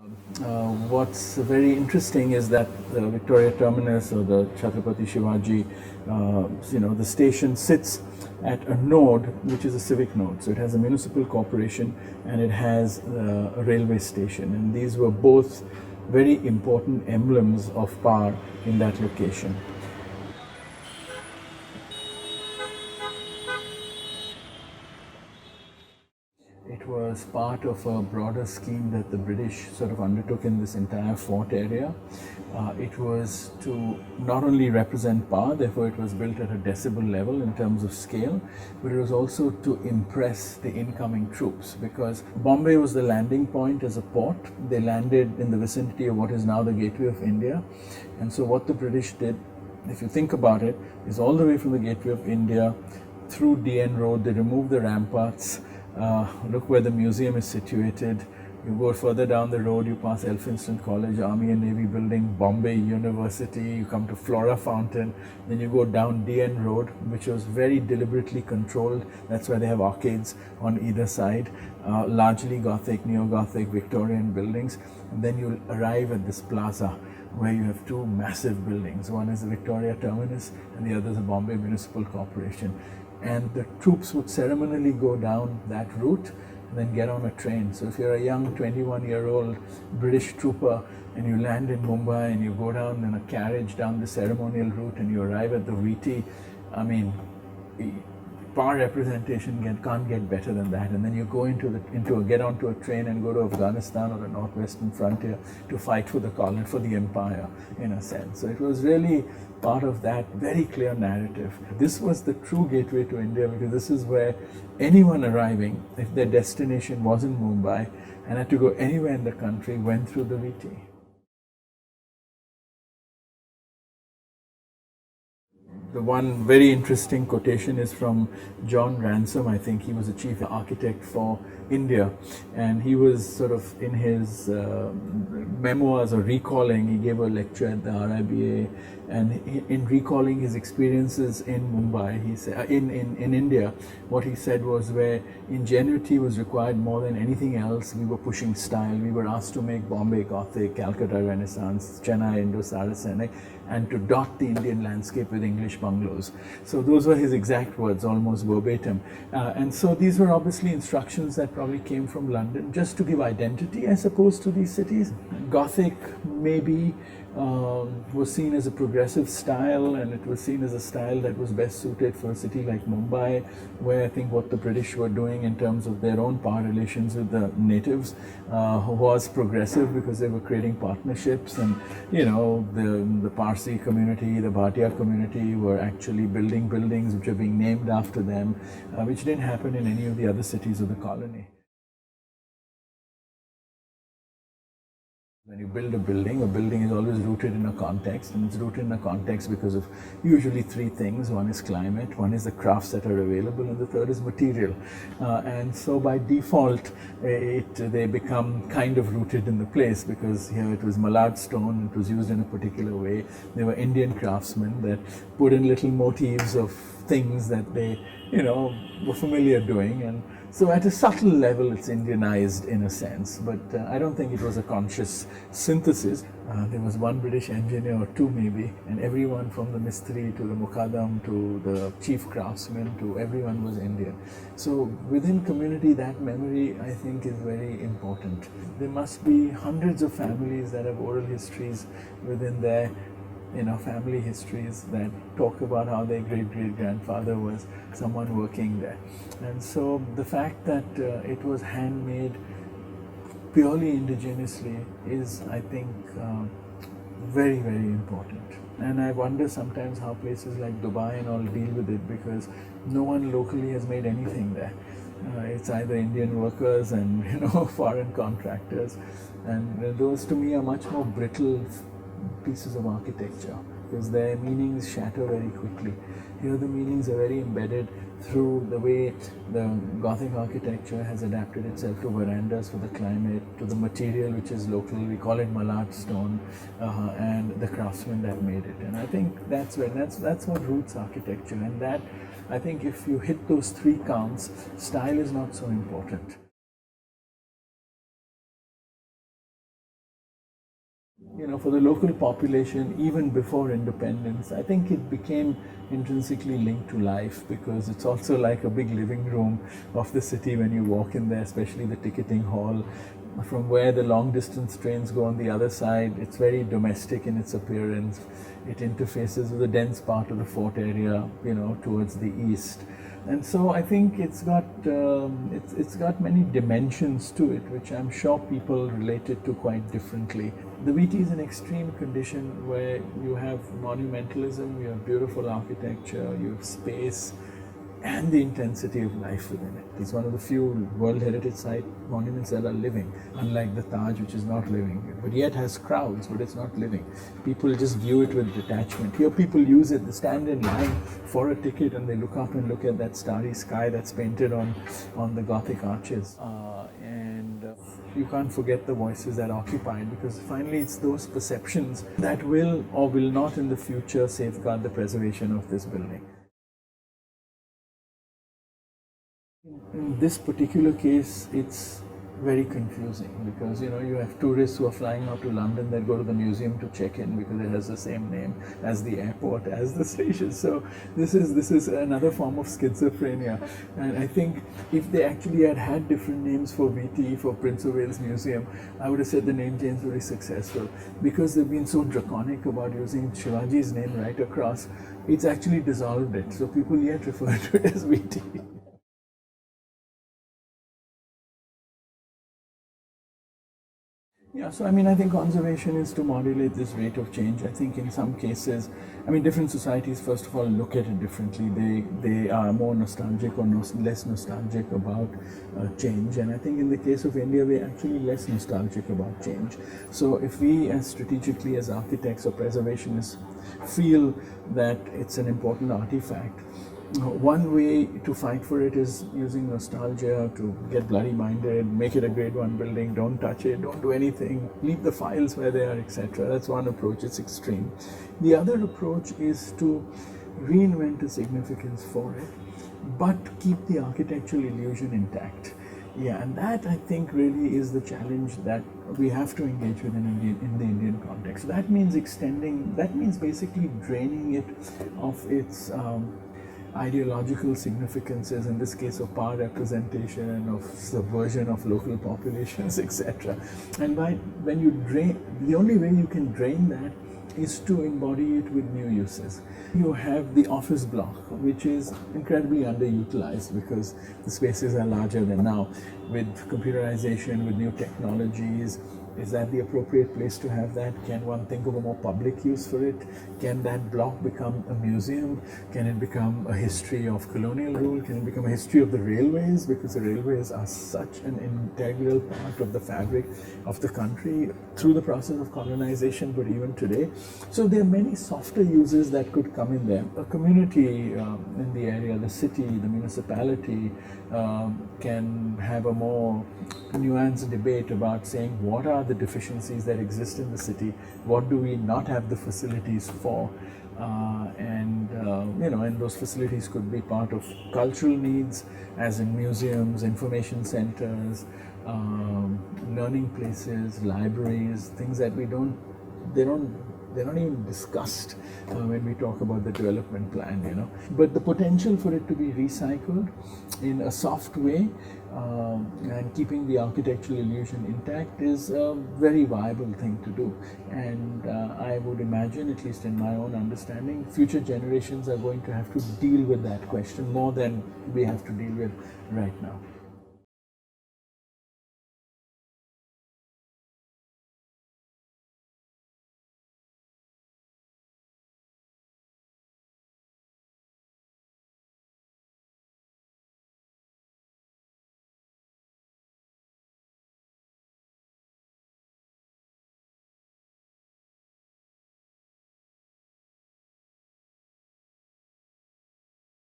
What's very interesting is that the Victoria Terminus or the Chhatrapati Shivaji, the station sits at a node which is a civic node. So it has a municipal corporation and it has a railway station. And these were both very important emblems of power in that location. It was part of a broader scheme that the British sort of undertook in this entire fort area. It was to not only represent power, therefore it was built at a decibel level in terms of scale, but it was also to impress the incoming troops, because Bombay was the landing point as a port. They landed in the vicinity of what is now the Gateway of India. And so what the British did, if you think about it, is all the way from the Gateway of India through DN Road, they removed the ramparts. Look where the museum is situated. You go further down the road, you pass Elphinstone College, Army and Navy Building, Bombay University, you come to Flora Fountain, then you go down DN Road, which was very deliberately controlled. That's why they have arcades on either side, largely Gothic, Neo-Gothic, Victorian buildings. And then you'll arrive at this plaza where you have two massive buildings. One is the Victoria Terminus and the other is the Bombay Municipal Corporation. And the troops would ceremonially go down that route and then get on a train. So if you're a young 21-year-old British trooper and you land in Mumbai and you go down in a carriage down the ceremonial route and you arrive at the VT, I mean, power representation can't get better than that. And then you go get onto a train and go to Afghanistan or the northwestern frontier to fight for the empire, in a sense. So it was really part of that very clear narrative. This was the true gateway to India, because this is where anyone arriving, if their destination wasn't Mumbai and had to go anywhere in the country, went through the VT. The one very interesting quotation is from John Ransom. I think he was the chief architect for India, and he was sort of in his memoirs or recalling, he gave a lecture at the RIBA, and in recalling his experiences in Mumbai, he said, in India, what he said was, where ingenuity was required more than anything else, we were pushing style. We were asked to make Bombay Gothic, Calcutta Renaissance, Chennai Indo-Saracenic, and to dot the Indian landscape with English bungalows. So those were his exact words, almost verbatim. And so these were obviously instructions that probably came from London, just to give identity, I suppose, to these cities. Gothic maybe was seen as a progressive style, and it was seen as a style that was best suited for a city like Mumbai, where I think what the British were doing in terms of their own power relations with the natives was progressive, because they were creating partnerships, and the Parsi community, the Bhatia community were actually building buildings which are being named after them, which didn't happen in any of the other cities of the colony. When you build a building is always rooted in a context, and it's rooted in a context because of usually three things. One is climate, one is the crafts that are available, and the third is material. And so by default, they become kind of rooted in the place, because here it was Malad stone, it was used in a particular way. They were Indian craftsmen that put in little motifs of things that they, were familiar doing. And so at a subtle level, it's Indianized in a sense, but I don't think it was a conscious synthesis. There was one British engineer, or two maybe, and everyone from the Mistri to the Mukaddam to the chief craftsman to everyone was Indian. So within community, that memory, I think, is very important. There must be hundreds of families that have oral histories within their family histories that talk about how their great-great-grandfather was someone working there. And so the fact that it was handmade purely indigenously is, I think, very, very important. And I wonder sometimes how places like Dubai and all deal with it, because no one locally has made anything there. It's either Indian workers and foreign contractors, and those to me are much more brittle pieces of architecture, because their meanings shatter very quickly. Here the meanings are very embedded through the way the Gothic architecture has adapted itself to verandas for the climate, to the material which is local, we call it Malad stone, and the craftsmen that made it. And I think that's what roots architecture, and that, I think, if you hit those three counts, style is not so important. For the local population, even before independence, I think it became intrinsically linked to life, because it's also like a big living room of the city when you walk in there, especially the ticketing hall. From where the long distance trains go on the other side, it's very domestic in its appearance. It interfaces with the dense part of the fort area, towards the east. And so I think it's got many dimensions to it, which I'm sure people relate it to quite differently. The VT is an extreme condition where you have monumentalism, you have beautiful architecture, you have space, and the intensity of life within it. It's one of the few World Heritage Site monuments that are living, unlike the Taj, which is not living, but yet has crowds, but it's not living. People just view it with detachment. Here people use it, they stand in line for a ticket and they look up and look at that starry sky that's painted on the Gothic arches. You can't forget the voices that occupy it, because finally it's those perceptions that will or will not in the future safeguard the preservation of this building. In this particular case, it's very confusing, because you have tourists who are flying out to London that go to the museum to check in because it has the same name as the airport, as the station. So this is another form of schizophrenia. And I think if they actually had different names for VT, for Prince of Wales Museum, I would have said the name change very successful. Because they've been so draconic about using Shivaji's name right across, it's actually dissolved it. So people yet refer to it as VT. Yeah, so I think conservation is to modulate this rate of change. I think in some cases, different societies first of all look at it differently. They are more nostalgic or less nostalgic about change, and I think in the case of India, we're actually less nostalgic about change. So if we, as strategically as architects or preservationists, feel that it's an important artifact, one way to fight for it is using nostalgia to get bloody-minded, make it a Grade 1 building, don't touch it, don't do anything, leave the files where they are, etc. That's one approach, it's extreme. The other approach is to reinvent a significance for it, but keep the architectural illusion intact. Yeah, and that I think really is the challenge that we have to engage with in the Indian context. That means basically draining it of its ideological significances, in this case of power representation, of subversion of local populations, etc. And when you drain, the only way you can drain that is to embody it with new uses. You have the office block, which is incredibly underutilized because the spaces are larger than now. With computerization, with new technologies, is that the appropriate place to have that? Can one think of a more public use for it? Can that block become a museum? Can it become a history of colonial rule? Can it become a history of the railways? Because the railways are such an integral part of the fabric of the country through the process of colonization, but even today. So there are many softer uses that could come in there. A community in the area, the city, the municipality can have a more nuanced debate about saying what are the deficiencies that exist in the city, what do we not have the facilities for, and those facilities could be part of cultural needs, as in museums, information centers, learning places, libraries, things that they're not even discussed when we talk about the development plan, But the potential for it to be recycled in a soft way and keeping the architectural illusion intact is a very viable thing to do. And I would imagine, at least in my own understanding, future generations are going to have to deal with that question more than we have to deal with right now.